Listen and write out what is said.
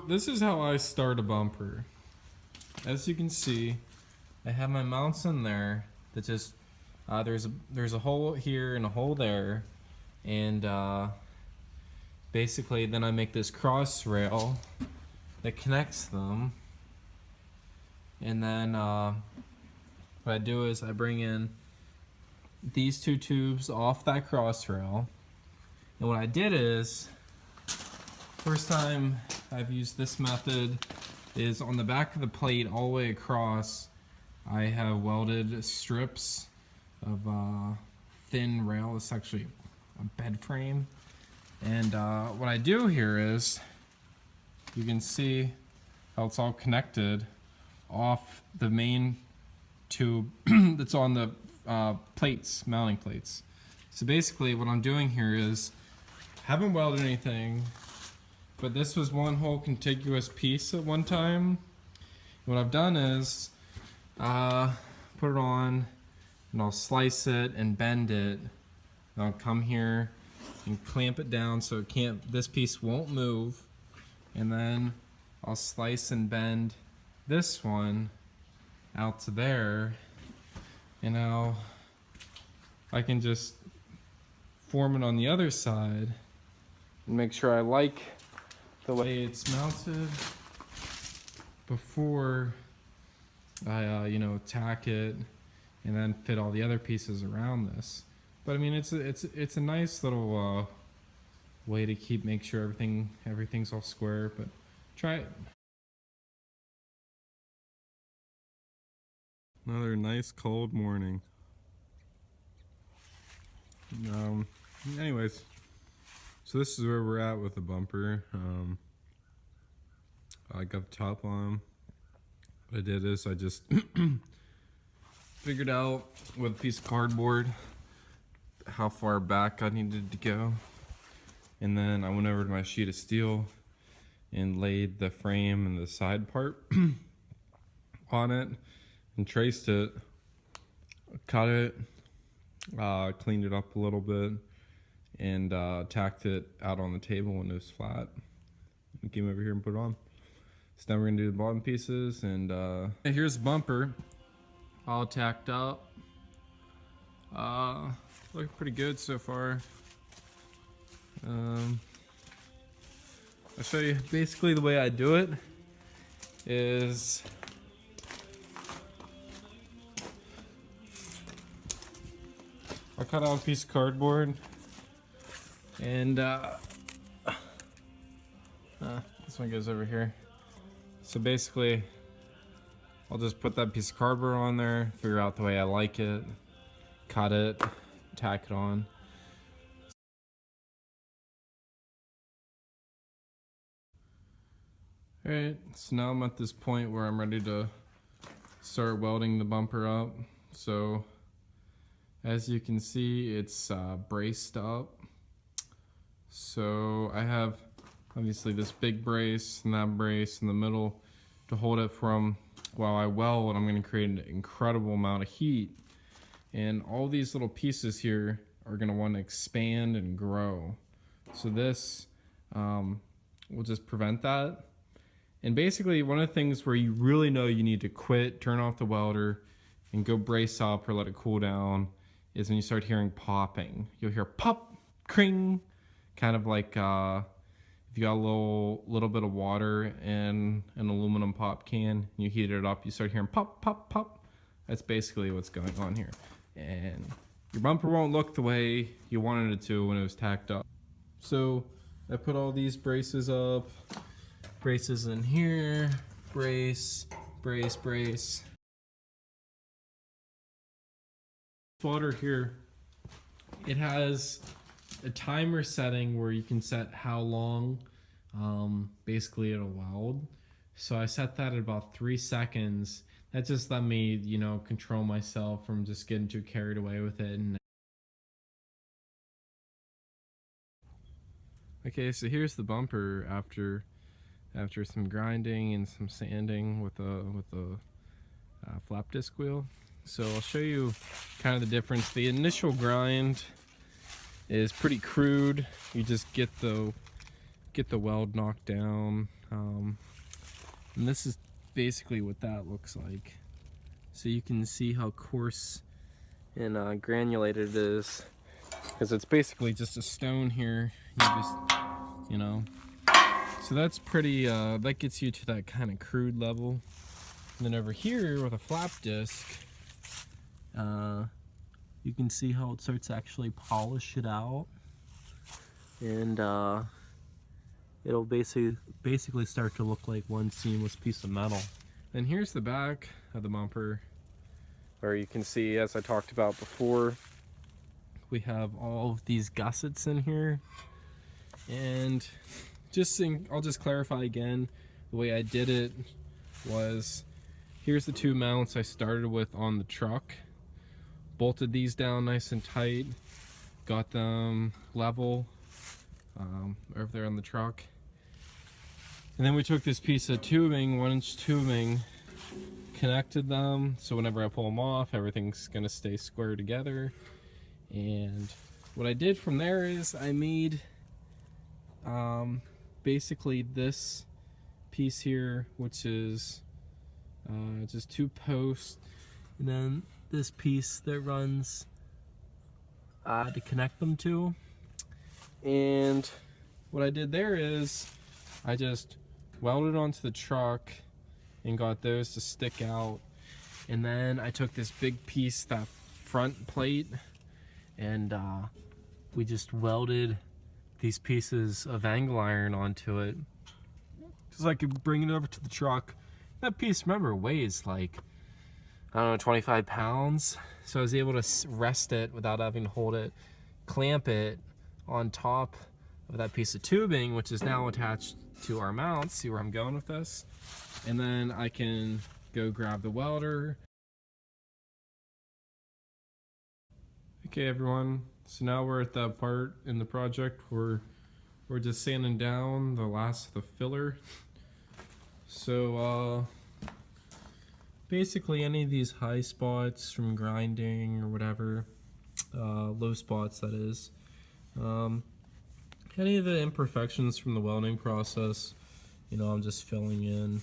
this is how I start a bumper. As you can see, I have my mounts in there that just there's a hole here and a hole there, and basically then I make this cross rail that connects them, and then what I do is I bring in these two tubes off that cross rail, and what I did is, first time I've used this method is on the back of the plate all the way across I have welded strips of thin rail. It's actually a bed frame, and what I do here is, you can see how it's all connected off the main tube that's on the plates, mounting plates. So basically what I'm doing here is, haven't welded anything, but this was one whole contiguous piece at one time. What I've done is put it on, and I'll slice it and bend it, and I'll come here and clamp it down so it can't, this piece won't move, and then I'll slice and bend this one out to there, and now I can just form it on the other side and make sure I like the way it's mounted before I tack it and then fit all the other pieces around this. But I mean, it's a nice little way to make sure everything's all square. But try it. Another nice cold morning. Anyways, so this is where we're at with the bumper. I got the top on. What I did is I just figured out with a piece of cardboard how far back I needed to go, and then I went over to my sheet of steel and laid the frame and the side part on it and traced it, cut it, cleaned it up a little bit, and tacked it out on the table when it was flat, and came over here and put it on. So now we're gonna do the bottom pieces, and here's the bumper all tacked up. Looking pretty good so far. I'll show you basically the way I do it is I cut out a piece of cardboard, and this one goes over here. So basically, I'll just put that piece of cardboard on there, figure out the way I like it, cut it, tack it on. Alright, so now I'm at this point where I'm ready to start welding the bumper up. So as you can see, it's braced up. So I have obviously this big brace and that brace in the middle to hold it from while I weld. I'm going to create an incredible amount of heat, and all these little pieces here are going to want to expand and grow. So this will just prevent that. And basically, one of the things where you really know you need to quit, turn off the welder, and go brace up or let it cool down is when you start hearing popping. You'll hear pop, cring, kind of like if you got a little bit of water in an aluminum pop can and you heat it up, you start hearing pop, pop, pop. That's basically what's going on here. And your bumper won't look the way you wanted it to when it was tacked up. So I put all these braces up, braces in here, brace, brace, brace. Water here, it has a timer setting where you can set how long basically it'll weld. So I set that at about 3 seconds. That just let me, control myself from just getting too carried away with it. Okay, so here's the bumper after some grinding and some sanding with a flap disc wheel. So I'll show you kind of the difference. The initial grind is pretty crude. You just get the weld knocked down. And this is basically what that looks like. So you can see how coarse and granulated it is, because it's basically just a stone here. You just, you know. So that's pretty, that gets you to that kind of crude level. And then over here with a flap disc, you can see how it starts to actually polish it out. And it'll basically start to look like one seamless piece of metal. And here's the back of the bumper, where you can see, as I talked about before, we have all of these gussets in here. And I'll just clarify again, the way I did it was, here's the two mounts I started with on the truck. Bolted these down nice and tight, got them level over there on the truck. And then we took this piece of tubing, 1-inch tubing, connected them, so whenever I pull them off, everything's gonna stay square together. And what I did from there is I made basically this piece here, which is just 2 posts, and then this piece that runs to connect them to. And what I did there is I just welded onto the truck and got those to stick out. And then I took this big piece, that front plate, and we just welded these pieces of angle iron onto it, so I could bring it over to the truck. That piece, remember, weighs like, I don't know, 25 pounds. So I was able to rest it without having to hold it, clamp it on top of that piece of tubing, which is now attached to our mounts. See where I'm going with this? And then I can go grab the welder. Okay, everyone, so now we're at that part in the project where we're just sanding down the last of the filler. So basically any of these high spots from grinding or whatever, low spots that is, any of the imperfections from the welding process, I'm just filling in.